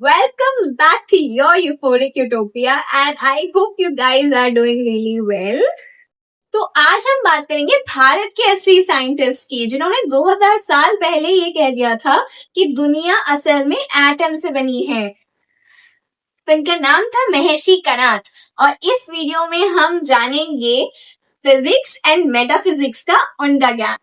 Welcome back to your euphoric utopia and I hope you guys are doing really well. तो आज हम बात करेंगे भारत के असली साइंटिस्ट की जिन्होंने 2000 साल पहले ये कह दिया था कि दुनिया असल में एटम से बनी है। इनका नाम था महर्षि कणाद और इस वीडियो में हम जानेंगे फिजिक्स एंड मेटाफिजिक्स का उनका ज्ञान।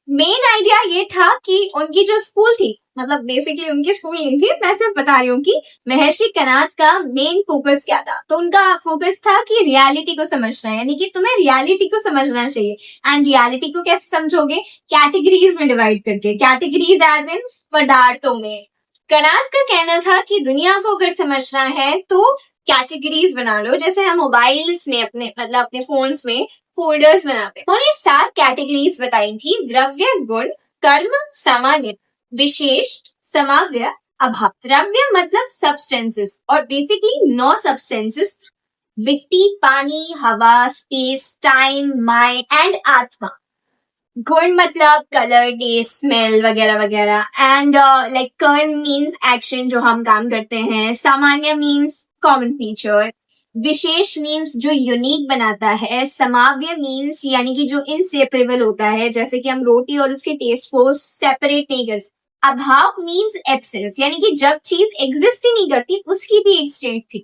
मेन आइडिया ये था कि उनकी जो स्कूल थी, मतलब बेसिकली उनकी स्कूल नहीं थी, मैं सिर्फ बता रही हूँ कि महर्षि कणाद का मेन फोकस क्या था। तो उनका फोकस था कि रियलिटी को समझना है, यानी कि तुम्हें रियलिटी को समझना चाहिए। एंड रियलिटी को कैसे समझोगे? कैटेगरीज में डिवाइड करके, कैटेगरीज एज इन पदार्थों में। कणाद का कहना था कि दुनिया को अगर समझना है तो कैटेगरीज बना लो, जैसे हम मोबाइल्स में अपने फोन्स में फोल्डर्स बनाते हैं। उन्होंने 7 कैटेगरीज बताई थी: द्रव्य, गुण, कर्म, सामान्य, विशेष, समव्य, अभाव। द्रव्य मतलब सब्सटेंसेस और बेसिकली 9 सब्सटेंसेस: मिट्टी, पानी, हवा, स्पेस, टाइम, माइंड एंड आत्मा। गुण मतलब कलर, टेस्ट, स्मेल वगैरह वगैरह। एंड लाइक कर्म मीन्स एक्शन, जो हम काम करते हैं। सामान्य मीन्स कॉमन फीचर। विशेष मीन्स जो यूनिक बनाता है। समाव्य मीन्स यानी कि जो इनसेपरेबल होता है, जैसे कि हम रोटी और उसके टेस्ट को सेपरेट नहीं कर सकते। अभाव मीन्स एब्सेंस, यानी कि जब चीज एग्जिस्ट ही नहीं करती, उसकी भी एक स्टेट थी।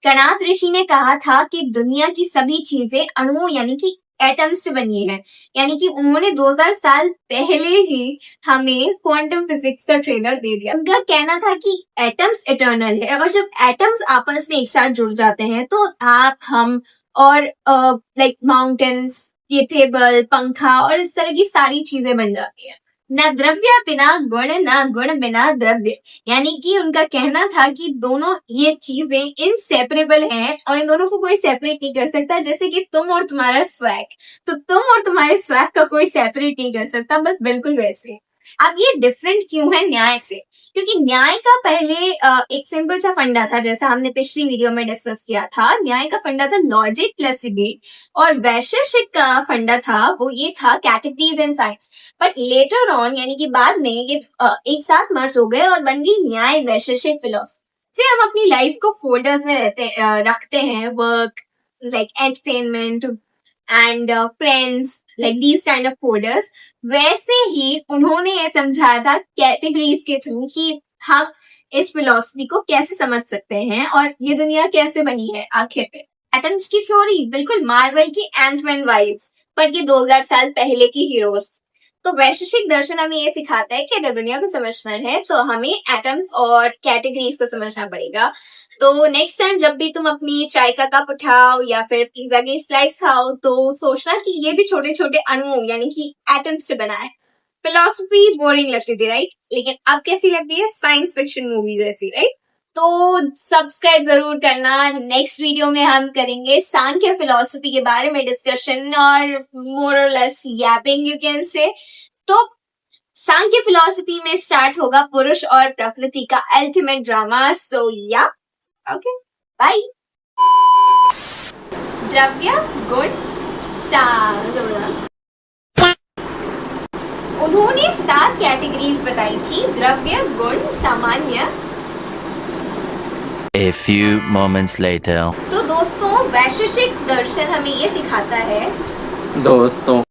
कणाद ऋषि ने कहा था कि दुनिया की सभी चीजें अणुओं यानी कि एटम्स से बनी है, यानी कि उन्होंने 2000 साल पहले ही हमें क्वांटम फिजिक्स का ट्रेलर दे दिया। उनका कहना था कि एटम्स इटर्नल है और जब एटम्स आपस में एक साथ जुड़ जाते हैं तो आप, हम और लाइक माउंटेन्स, ये टेबल, पंखा और इस तरह की सारी चीजें बन जाती है। न द्रव्य बिना गुण, न गुण बिना द्रव्य, यानी कि उनका कहना था कि दोनों ये चीजें इनसेपरेबल हैं और इन दोनों को कोई सेपरेट नहीं कर सकता। जैसे कि तुम और तुम्हारा स्वैग, तो तुम और तुम्हारे स्वैग का कोई सेपरेट नहीं कर सकता, बस बिल्कुल वैसे। अब ये डिफरेंट क्यों है न्याय से? क्योंकि न्याय का पहले एक सिंपल सा फंडा था, जैसा हमने पिछली वीडियो में डिस्कस किया था। न्याय का फंडा था लॉजिक प्लस डिबेट, और वैशेषिक का फंडा था वो ये था categories and science. But later on, यानी कि बाद में ये एक साथ मर्ज हो गए और बन गई न्याय वैशेषिक फिलोसफी। से हम अपनी लाइफ को फोल्डर्स में रखते हैं, work, like entertainment and friends, like these kind of folders. वैसे ही उन्होंने ये समझाया था कैटेगरीज के थ्रू कि हम इस फिलोसफी को कैसे समझ सकते हैं और ये दुनिया कैसे बनी है आखिर में। एटम्स की थ्योरी बिल्कुल मार्वल की एंटमैन वाइब्स, पर ये 2000 साल पहले की हीरोज। तो वैशेषिक दर्शन हमें ये सिखाता है कि अगर दुनिया को समझना है तो हमें एटम्स और कैटेगरीज को समझना पड़ेगा। तो नेक्स्ट टाइम जब भी तुम अपनी चाय का कप उठाओ या फिर पिज्जा की स्लाइस खाओ, तो सोचना कि ये भी छोटे छोटे अणुओं यानी कि एटम्स से बना है। फिलोसफी बोरिंग लगती थी, राइट? लेकिन अब कैसी लगती है? साइंस फिक्शन मूवी जैसी, राइट? तो सब्सक्राइब जरूर करना। नेक्स्ट वीडियो में हम करेंगे सांख्य फिलोसफी के बारे में डिस्कशन और मोर और less Yaping, you can say. तो सांख्य फिलोसफी में स्टार्ट होगा पुरुष और प्रकृति का अल्टीमेट ड्रामा। सो या ओके, बाय। द्रव्य, गुण, उन्होंने 7 कैटेगरीज बताई थी: द्रव्य, गुण, सामान्य। A few moments later. तो दोस्तों, वैशेषिक दर्शन हमें ये सिखाता है दोस्तों